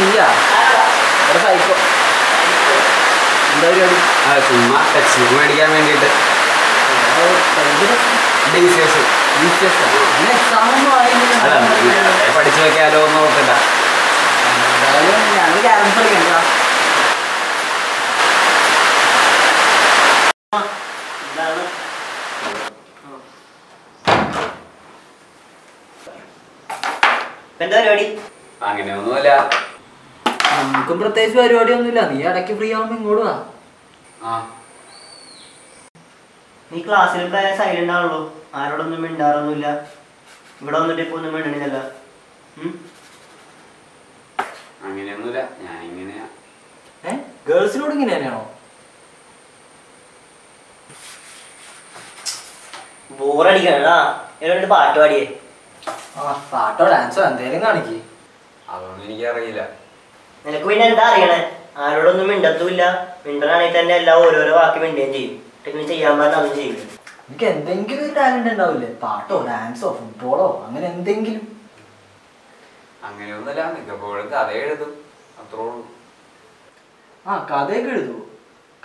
നീയാ സൈക്കോ എന്താ പരിപാടി? ചുമ്മാ ടെക്സ്റ്റ് ബുക്ക് മേടിക്കാൻ വേണ്ടിയിട്ട്. പഠിച്ചു വെക്കാലോ എന്ന് ഓർത്തില്ല. ഞാൻ ക്യാരംസ് കളിക്കണ്ട. എന്താ പരിപാടി? അങ്ങനെയൊന്നുമല്ല, നമുക്കും പ്രത്യേകിച്ച് പരിപാടിയൊന്നുമില്ല. നീ ഇടയ്ക്ക് ഫ്രീ ആവുമ്പോ ഇങ്ങോട്ട് വാ. നീ ക്ലാസ്സിൽ സൈലന്റ് ആണല്ലോ, ആരോടൊന്നും മിണ്ടാറൊന്നുമില്ല. ഇവിടെ വന്നിട്ട് ഇപ്പൊ ഒന്നും മിണ്ടണില്ല. അങ്ങനെയൊന്നുമില്ല, ഞാൻ ഇങ്ങനെയാ. ഗേൾസിനോട് ഇങ്ങനെ തന്നെയാണോ? ബോറടിക്കണടാ. എന്നോട് പാട്ട് പാടിയേ. പാട്ടോ ഡാൻസോ എന്തേലും കാണിക്കേ. അതൊന്നും എനിക്കറിയില്ല. നിനക്ക് പിന്നെ എന്താ അറിയണേ? ആരോടൊന്നും മിണ്ടത്തുമില്ല. മിണ്ടനാണെങ്കിൽ തന്നെ എല്ലാം ഓരോരോ വാക്ക് മിണ്ടുകയും ചെയ്യും. പിന്നെ ചെയ്യാൻ പറഞ്ഞാൽ അതും ചെയ്യും. എനിക്ക് എന്തെങ്കിലും ഒരു ടാലന്റ് ഉണ്ടാവില്ലേ? പാട്ടോ ഡാൻസോ ഫുട്ബോളോ അങ്ങനെ എന്തെങ്കിലും? അങ്ങനെയൊന്നുമില്ല, മിക്കപ്പോഴും കഥ എഴുതും, അത്രേ ഉള്ളൂ. കഥയൊക്കെ എഴുതുമോ?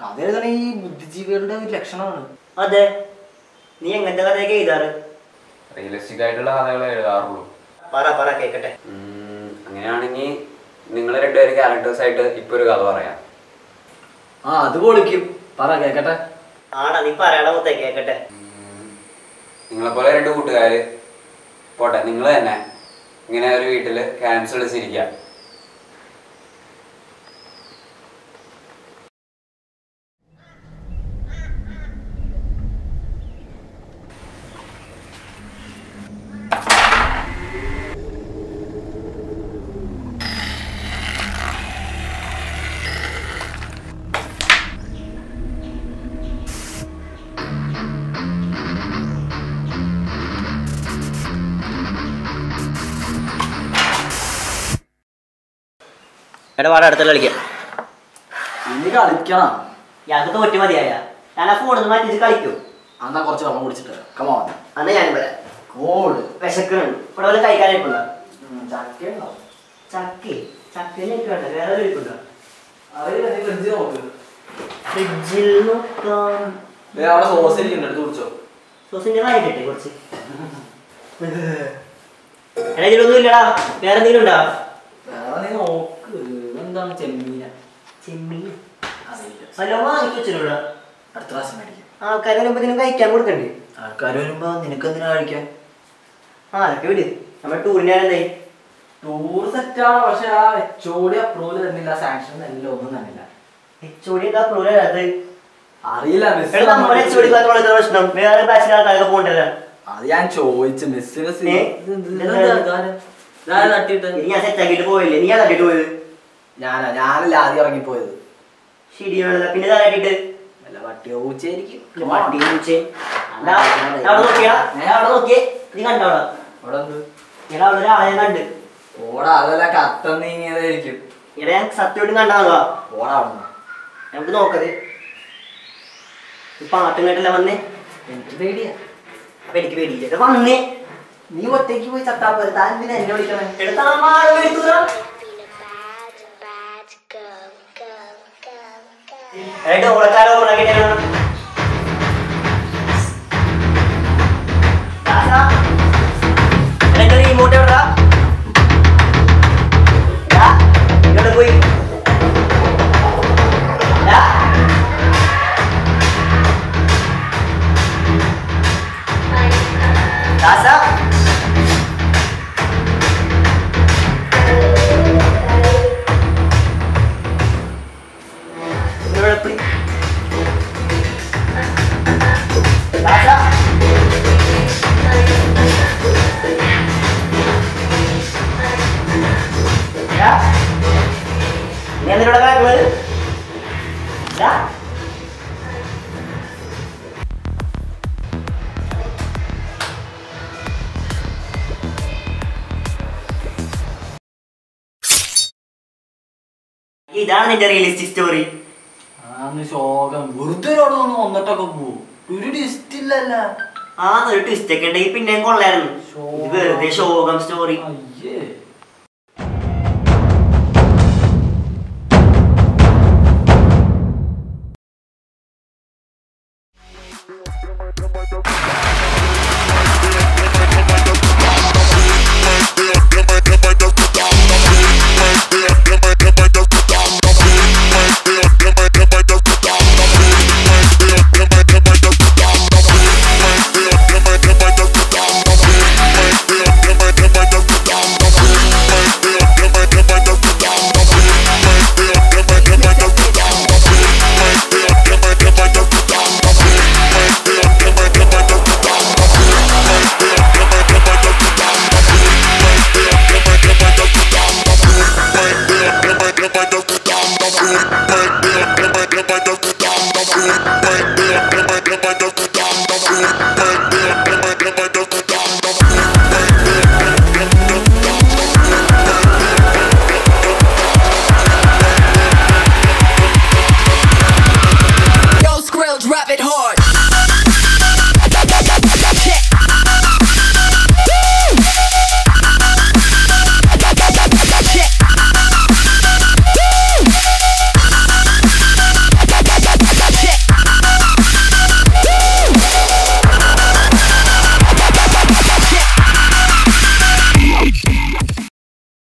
കഥ എഴുതണ ഈ ബുദ്ധിജീവികളുടെ ഒരു ലക്ഷണമാണ്. അതെ, നീ എങ്ങനത്തെ കഥയൊക്കെ എഴുതാറ്? റിയലിസ്റ്റിക് ആയിട്ടുള്ള കഥകളെ എഴുതാറുള്ളൂ. പറ കേക്കട്ടെ. അങ്ങനെയാണെങ്കിൽ നിങ്ങൾ രണ്ടുപേരും ക്യാരക്ടേഴ്സ് ആയിട്ട് ഇപ്പൊ ഒരു കഥ പറയാം. അത് പൊളിക്കും. പറ കേക്കട്ടെ. ആടാ, നീ പറയണ മുത്തേ കേക്കട്ടെ. നിങ്ങളെപ്പോലെ രണ്ട് കൂട്ടുകാര് പോട്ടെ, നിങ്ങൾ തന്നെ ഇങ്ങനെ ഒരു വീട്ടില് ക്യാൻസർ കളിച്ചിരിക്കുക. എടാ വാട, അടുത്തുള്ള കളിക്കാം. ഇനി കളിക്കണം. ഞങ്ങൾക്ക് തോറ്റ് മതിയായ. ഞാൻ ആ ഫോണിൽ മാറ്റി കളിക്കൂ. എന്നാ കുറച്ച് വെള്ളം കുടിച്ചിട്ട് കമോൺ. അന്ന് ഞാൻ പറയാം. കോട് വിശക്കുന്നുണ്ട്. ഇവിടെ വല്ല കഴിക്കാനായിട്ടുണ്ടോ? ചക്കയുണ്ടോ? ചക്കയിലേക്ക് വേണ്ട, വേറെ കഴിക്കുണ്ടോ? ഫ്രിഡ്ജ് നോക്ക്. ഫ്രിഡ്ജിൽ നോക്കാം. അവിടെ സോസ് ഇരിക്കുന്നുണ്ട്, എടുത്ത് കുടിച്ചോ. സോസിന്റെ വായിട്ടെ കുറച്ച്. എടാ ഇതിലൊന്നും ഇല്ലടാ, വേറെ എന്തെങ്കിലും ഉണ്ടോ? വേറെ നീ നോക്ക്. എന്താണ്? ചെമ്മീൻ വല്ലോ വാങ്ങിച്ചു വെച്ചിട്ടുള്ള. അടുത്ത പ്രാവശ്യം മേടിക്കാം. ആൾക്കാർ വരുമ്പോ ഇതിനും കഴിക്കാൻ കൊടുക്കണ്ടേ? ആൾക്കാർ വരുമ്പോ നിനക്ക് എന്തിനാ കഴിക്കാൻ? അതൊക്കെ വിട്. നമ്മൾ ടൂറിന് എന്തായി? ടൂർ സെറ്റാണ്, പക്ഷെ ആ HOD അപ്രൂവൽ തന്നില്ല, സാങ്ഷൻ തന്നില്ല, ഒന്നും തന്നില്ല. HOD എന്താ അപ്രൂവൽ ചെയ്യാത്തത്? അറിയില്ല. നമ്മുടെ HOD പ്രശ്നം. വേറെ ബാച്ചിലെ ആൾക്കാരൊക്കെ പോകണ്ടല്ല. അത് ഞാൻ ചോദിച്ചു മിസ്സിന്. തട്ടിട്ട് ഞാൻ സെറ്റാക്കിട്ട് പോയില്ലേ? നീ തട്ടിട്ട് പോയത്? ഞാനല്ല ആദ്യം ഇറങ്ങിപ്പോയത്. ശരിയാണല്ല. പിന്നെ തട്ടിട്ട് വല്ല പട്ടിയോ പൂച്ചയായിരിക്കും. അവിടെ നോക്കിയേ, നീ കണ്ടോടാ? അവിടെ എന്ത്? എടാ അവിടെ ഒരു ആളെ കണ്ട്. ഓടാ, അതല്ല കത്തം നീങ്ങിയതായിരിക്കും. ഇവിടെ ഞാൻ സത്യമായിട്ടും കണ്ടാകുക. ഓടാ അവിടെ നമുക്ക് നോക്കത്. പാട്ടും കേട്ടല്ല വന്നേ. എനിക്ക് പേടിയാ. അപ്പൊ എനിക്ക് പേടിയില്ല. വന്നേ, നീ ഒറ്റയ്ക്ക് പോയി ചത്താ താൻ പിന്നെ എന്നെ വിളിക്കണേ. ഓളക്കാരോ റിമോട്ട് എവിടാ? ഇവിടെ പോയി ഇതാണ് നിന്റെ റിയലിസ്റ്റിക് സ്റ്റോറി. ശോകം വെറുതെ വന്നിട്ടൊക്കെ പോവും. ഒരു ഡിസ്റ്റില്ലല്ല. ആ ഒരു ട്വിസ്റ്റ് ഒക്കെ ഉണ്ടെങ്കിൽ പിന്നെയും കൊള്ളായിരുന്നു. ഇത് വെറുതെ ശോകം സ്റ്റോറി.